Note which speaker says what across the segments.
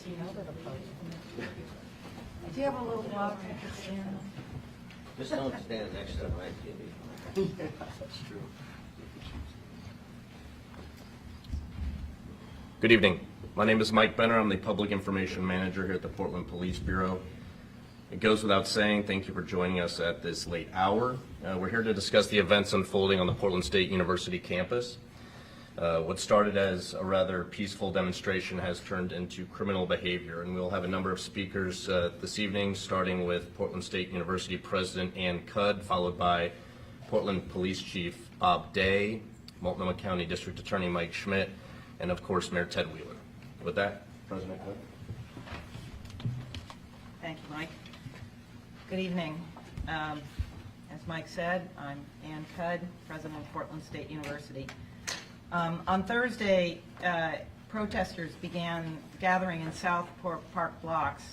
Speaker 1: so you know that opposed. Do you have a little block you can stand on?
Speaker 2: Just don't stand next to my TV.
Speaker 3: That's true.
Speaker 4: Good evening. My name is Mike Benner. I'm the Public Information Manager here at the Portland Police Bureau. It goes without saying, thank you for joining us at this late hour. We're here to discuss the events unfolding on the Portland State University campus. What started as a rather peaceful demonstration has turned into criminal behavior, and we'll have a number of speakers this evening, starting with Portland State University President Cudd, followed by Portland Police Chief Bob Day, Multnomah County District Attorney Mike Schmidt, and of course Mayor Ted Wheeler. With that, President Cudd.
Speaker 1: Thank you, Mike. Good evening. As Mike said, I'm Ann Cudd, President of Portland State University. On Thursday, protesters began gathering in South Park blocks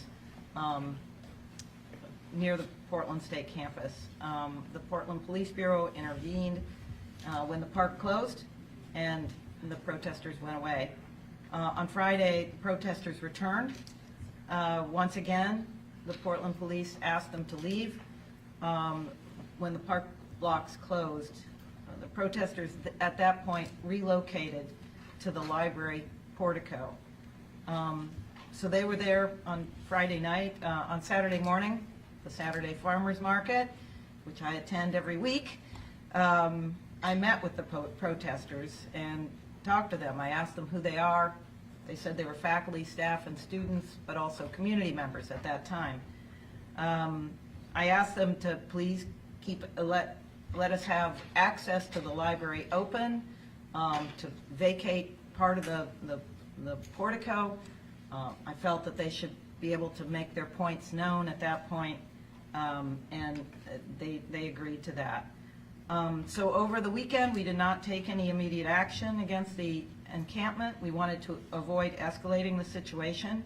Speaker 1: near the Portland State campus. The Portland Police Bureau intervened when the park closed, and the protesters went away. On Friday, protesters returned. Once again, the Portland police asked them to leave. When the park blocks closed, the protesters at that point relocated to the library portico. So they were there on Friday night. On Saturday morning, the Saturday Farmers Market, which I attend every week, I met with the protesters and talked to them. I asked them who they are. They said they were faculty, staff, and students, but also community members at that time. I asked them to please let us have access to the library open, to vacate part of the portico. I felt that they should be able to make their points known at that point, and they agreed to that. So over the weekend, we did not take any immediate action against the encampment. We wanted to avoid escalating the situation.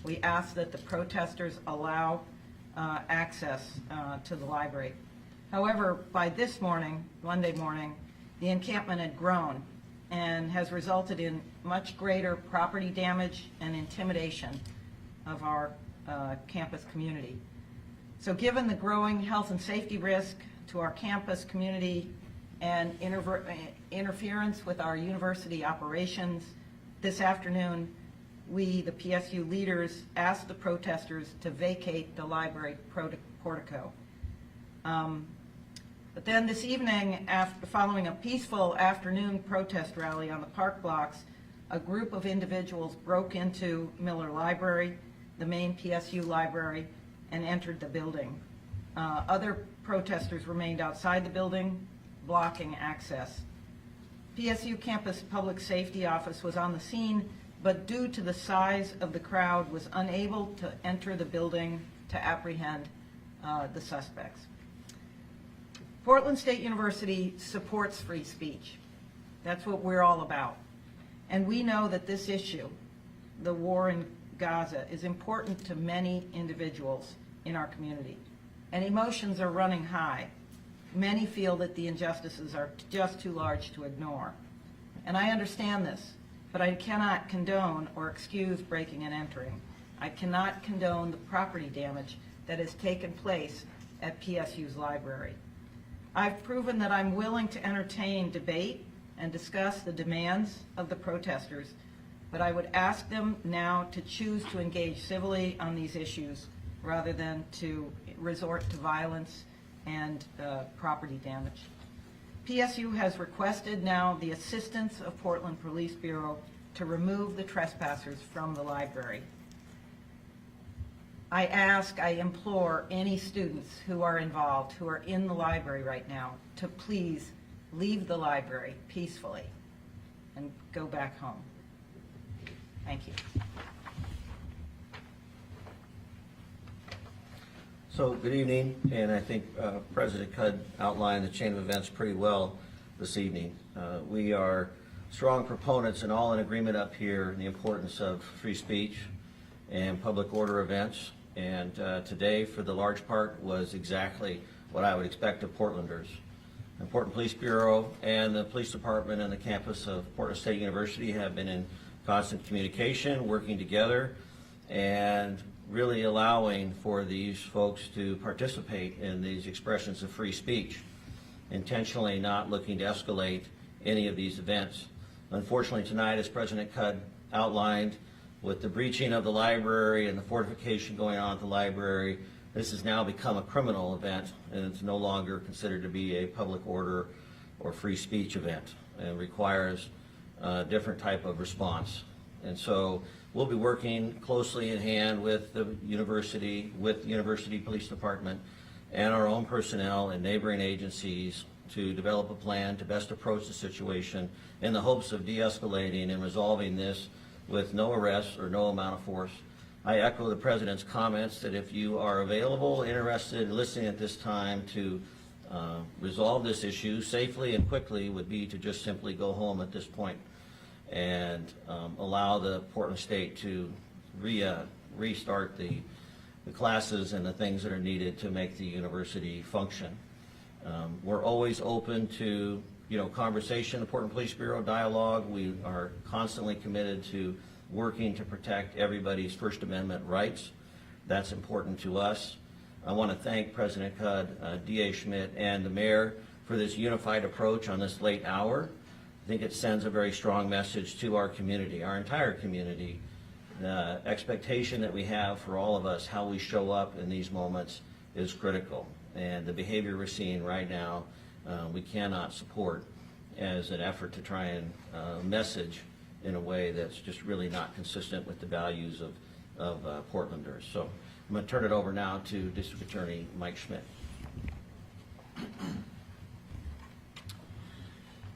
Speaker 1: We asked that the protesters allow access to the library. However, by this morning, Monday morning, the encampment had grown and has resulted in much greater property damage and intimidation of our campus community. So given the growing health and safety risk to our campus community and interference with our university operations, this afternoon, we, the PSU leaders, asked the protesters to vacate the library portico. But then this evening, following a peaceful afternoon protest rally on the park blocks, a group of individuals broke into Miller Library, the main PSU library, and entered the building. Other protesters remained outside the building, blocking access. PSU Campus Public Safety Office was on the scene, but due to the size of the crowd, was unable to enter the building to apprehend the suspects. Portland State University supports free speech. That's what we're all about. And we know that this issue, the war in Gaza, is important to many individuals in our community. And emotions are running high. Many feel that the injustices are just too large to ignore. And I understand this, but I cannot condone or excuse breaking and entering. I cannot condone the property damage that has taken place at PSU's library. I've proven that I'm willing to entertain debate and discuss the demands of the protesters, but I would ask them now to choose to engage civilly on these issues rather than to resort to violence and property damage. PSU has requested now the assistance of Portland Police Bureau to remove the trespassers from the library. I implore any students who are involved, who are in the library right now, to please leave the library peacefully and go back home. Thank you.
Speaker 2: So, good evening, and I think President Cudd outlined the chain of events pretty well this evening. We are strong proponents and all in agreement up here in the importance of free speech and public order events. And today, for the large part, was exactly what I would expect of Portlanders. The Portland Police Bureau and the Police Department and the campus of Portland State University have been in constant communication, working together, and really allowing for these folks to participate in these expressions of free speech, intentionally not looking to escalate any of these events. Unfortunately tonight, as President Cudd outlined, with the breaching of the library and the fortification going on at the library, this has now become a criminal event, and it's no longer considered to be a public order or free speech event, and requires a different type of response. And so we'll be working closely in hand with the university police department, and our own personnel and neighboring agencies to develop a plan to best approach the situation in the hopes of de-escalating and resolving this with no arrests or no amount of force. I echo the President's comments that if you are available, interested, in listening at this time to resolve this issue safely and quickly, would be to just simply go home at this point and allow the Portland State to restart the classes and the things that are needed to make the university function. We're always open to conversation, the Portland Police Bureau dialogue. We are constantly committed to working to protect everybody's First Amendment rights. That's important to us. I want to thank President Cudd, DA Schmidt, and the mayor for this unified approach on this late hour. I think it sends a very strong message to our community, our entire community. The expectation that we have for all of us, how we show up in these moments, is critical. And the behavior we're seeing right now, we cannot support as an effort to try and message in a way that's just really not consistent with the values of Portlanders. So I'm going to turn it over now to District Attorney Mike Schmidt.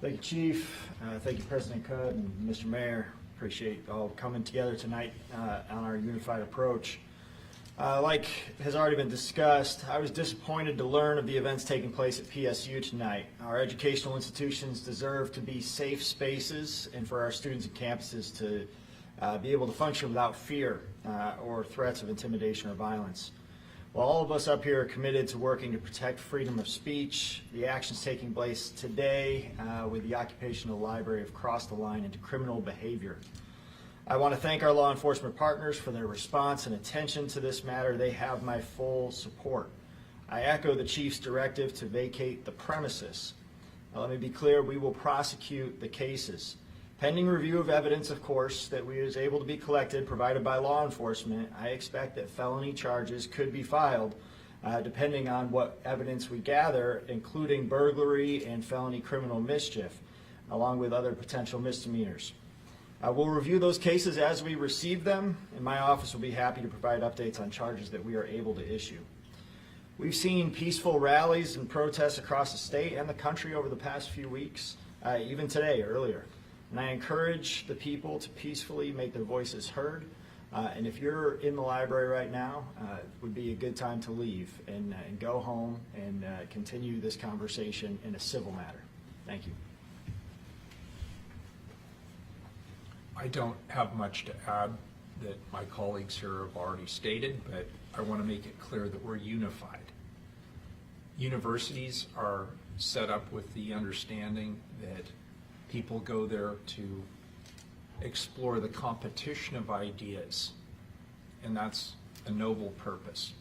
Speaker 3: Thank you, Chief. Thank you, President Cudd and Mr. Mayor. Appreciate all coming together tonight on our unified approach. Like has already been discussed, I was disappointed to learn of the events taking place at PSU tonight. Our educational institutions deserve to be safe spaces and for our students and campuses to be able to function without fear or threats of intimidation or violence. While all of us up here are committed to working to protect freedom of speech, the actions taking place today with the occupation of the library have crossed the line into criminal behavior. I want to thank our law enforcement partners for their response and attention to this matter. They have my full support. I echo the Chief's directive to vacate the premises. Now, let me be clear, we will prosecute the cases. Pending review of evidence, of course, that was able to be collected, provided by law enforcement, I expect that felony charges could be filed depending on what evidence we gather, including burglary and felony criminal mischief, along with other potential misdemeanors. We'll review those cases as we receive them, and my office will be happy to provide updates on charges that we are able to issue. We've seen peaceful rallies and protests across the state and the country over the past few weeks, even today, earlier. And I encourage the people to peacefully make their voices heard. And if you're in the library right now, it would be a good time to leave and go home and continue this conversation in a civil matter. Thank you.
Speaker 5: I don't have much to add that my colleagues here have already stated, but I want to make it clear that we're unified. Universities are set up with the understanding that people go there to explore the competition of ideas, and that's a noble purpose.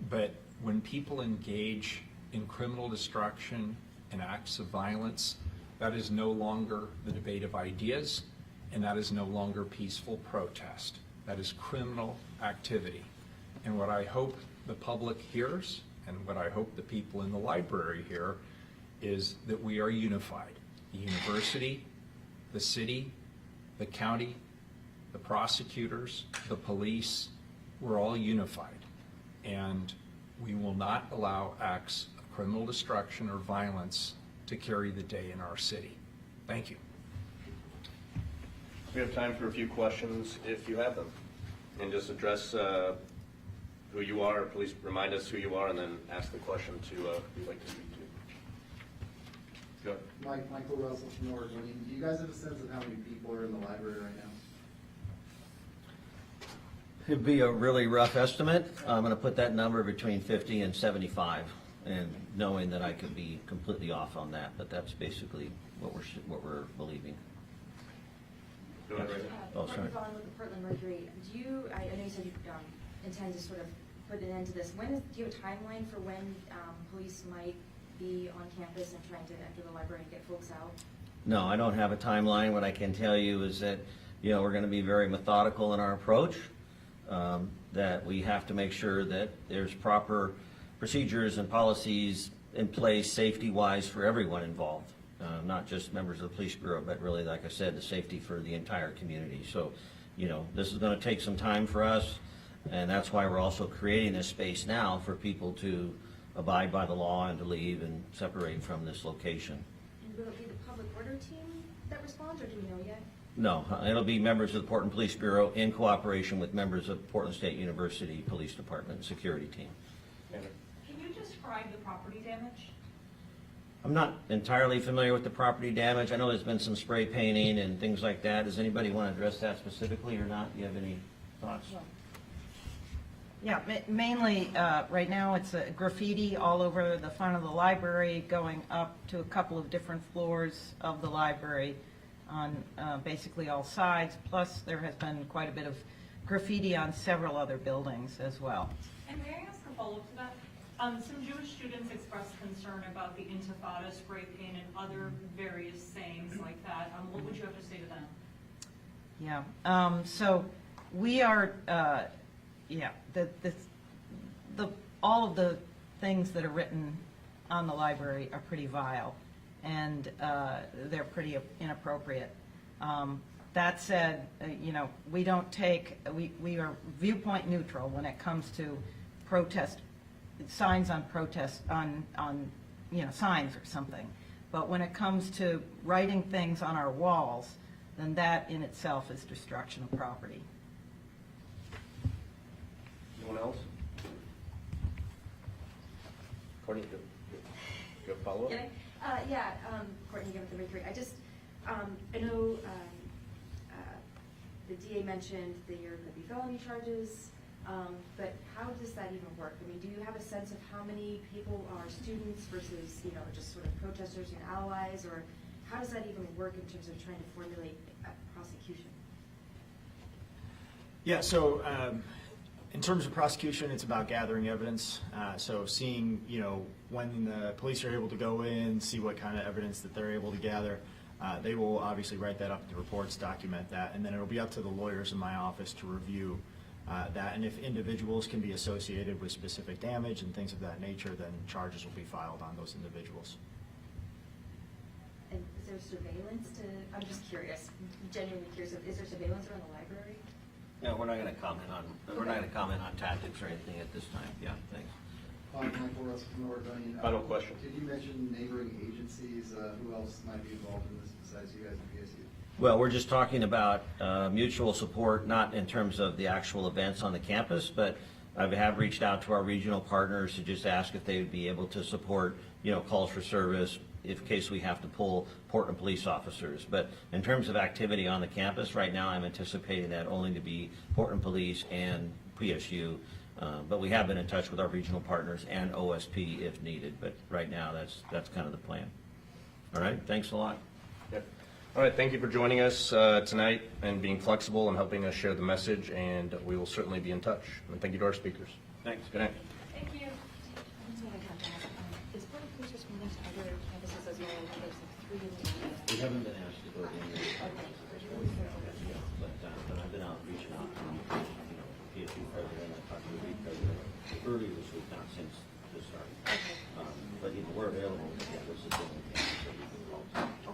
Speaker 5: But when people engage in criminal destruction and acts of violence, that is no longer the debate of ideas, and that is no longer peaceful protest. That is criminal activity. And what I hope the public hears, and what I hope the people in the library hear, is that we are unified. The university, the city, the county, the prosecutors, the police, we're all unified. And we will not allow acts of criminal destruction or violence to carry the day in our city. Thank you.
Speaker 4: We have time for a few questions if you have them. And just address who you are, please remind us who you are, and then ask the question to who you'd like to speak to. Go ahead.
Speaker 6: Michael Russell from Oregon. Do you guys have a sense of how many people are in the library right now?
Speaker 2: It'd be a really rough estimate. I'm going to put that number between 50 and 75, and knowing that I could be completely off on that, but that's basically what we're believing.
Speaker 4: Go ahead, Ray.
Speaker 2: Oh, sorry.
Speaker 7: Mark Vaughn with the Portland Mercury. Do you, I know you said you intend to sort of put an end to this. Do you have a timeline for when police might be on campus and trying to enter the library and get folks out?
Speaker 2: No, I don't have a timeline. What I can tell you is that, we're going to be very methodical in our approach, that we have to make sure that there's proper procedures and policies in place safety-wise for everyone involved, not just members of the police bureau, but really, like I said, the safety for the entire community. So, this is going to take some time for us, and that's why we're also creating this space now for people to abide by the law and to leave and separate from this location.
Speaker 7: And will it be the public order team that responds, or do we know yet?
Speaker 2: No, it'll be members of the Portland Police Bureau in cooperation with members of Portland State University Police Department security team.
Speaker 8: Can you describe the property damage?
Speaker 2: I'm not entirely familiar with the property damage. I know there's been some spray painting and things like that. Does anybody want to address that specifically or not? Do you have any thoughts?
Speaker 1: Yeah, mainly, right now, it's graffiti all over the front of the library, going up to a couple of different floors of the library on basically all sides. Plus, there has been quite a bit of graffiti on several other buildings as well.
Speaker 8: And may I ask a follow-up to that? Some Jewish students expressed concern about the Intifada spray paint and other various sayings like that. What would you have to say to them?
Speaker 1: Yeah, so we are, all of the things that are written on the library are pretty vile, and they're pretty inappropriate. That said, we don't take, we are viewpoint neutral when it comes to protest, signs on protest, on signs or something. But when it comes to writing things on our walls, then that in itself is destruction of property.
Speaker 4: Anyone else? Courtney, go follow up?
Speaker 7: Can I? Yeah, Courtney again with the Mercury. I know the DA mentioned that there could be felony charges, but how does that even work? I mean, do you have a sense of how many people are students versus, just sort of protesters and allies, or how does that even work in terms of trying to formulate a prosecution?
Speaker 3: Yeah, so in terms of prosecution, it's about gathering evidence. So seeing, when the police are able to go in, see what kind of evidence that they're able to gather. They will obviously write that up in the reports, document that, and then it'll be up to the lawyers in my office to review that. And if individuals can be associated with specific damage and things of that nature, then charges will be filed on those individuals.
Speaker 7: And is there surveillance I'm just curious, genuinely curious, is there surveillance around the library?
Speaker 2: No, we're not going to comment on tactics or anything at this time. Yeah, thanks.
Speaker 4: Final question.
Speaker 6: Did you mention neighboring agencies? Who else might be involved in this besides you guys and PSU?
Speaker 2: Well, we're just talking about mutual support, not in terms of the actual events on the campus, but I have reached out to our regional partners to just ask if they would be able to support, calls for service in case we have to pull Portland police officers. But in terms of activity on the campus, right now I'm anticipating that only to be Portland Police and PSU. But we have been in touch with our regional partners and OSP if needed. But right now, that's kind of the plan. All right, thanks a lot.
Speaker 4: Yep. All right, thank you for joining us tonight and being flexible and helping us share the message, and we will certainly be in touch. And thank you to our speakers.
Speaker 2: Thanks.
Speaker 4: Good night.
Speaker 8: Thank you.
Speaker 7: That's what I got to ask. Is Portland Police responding to other campuses as well? There's like 3 in the
Speaker 2: We haven't been asked to go in there. But I've been out reaching out to PSU president, I talked to the league president earlier this week, not since this started. But we're available to get this.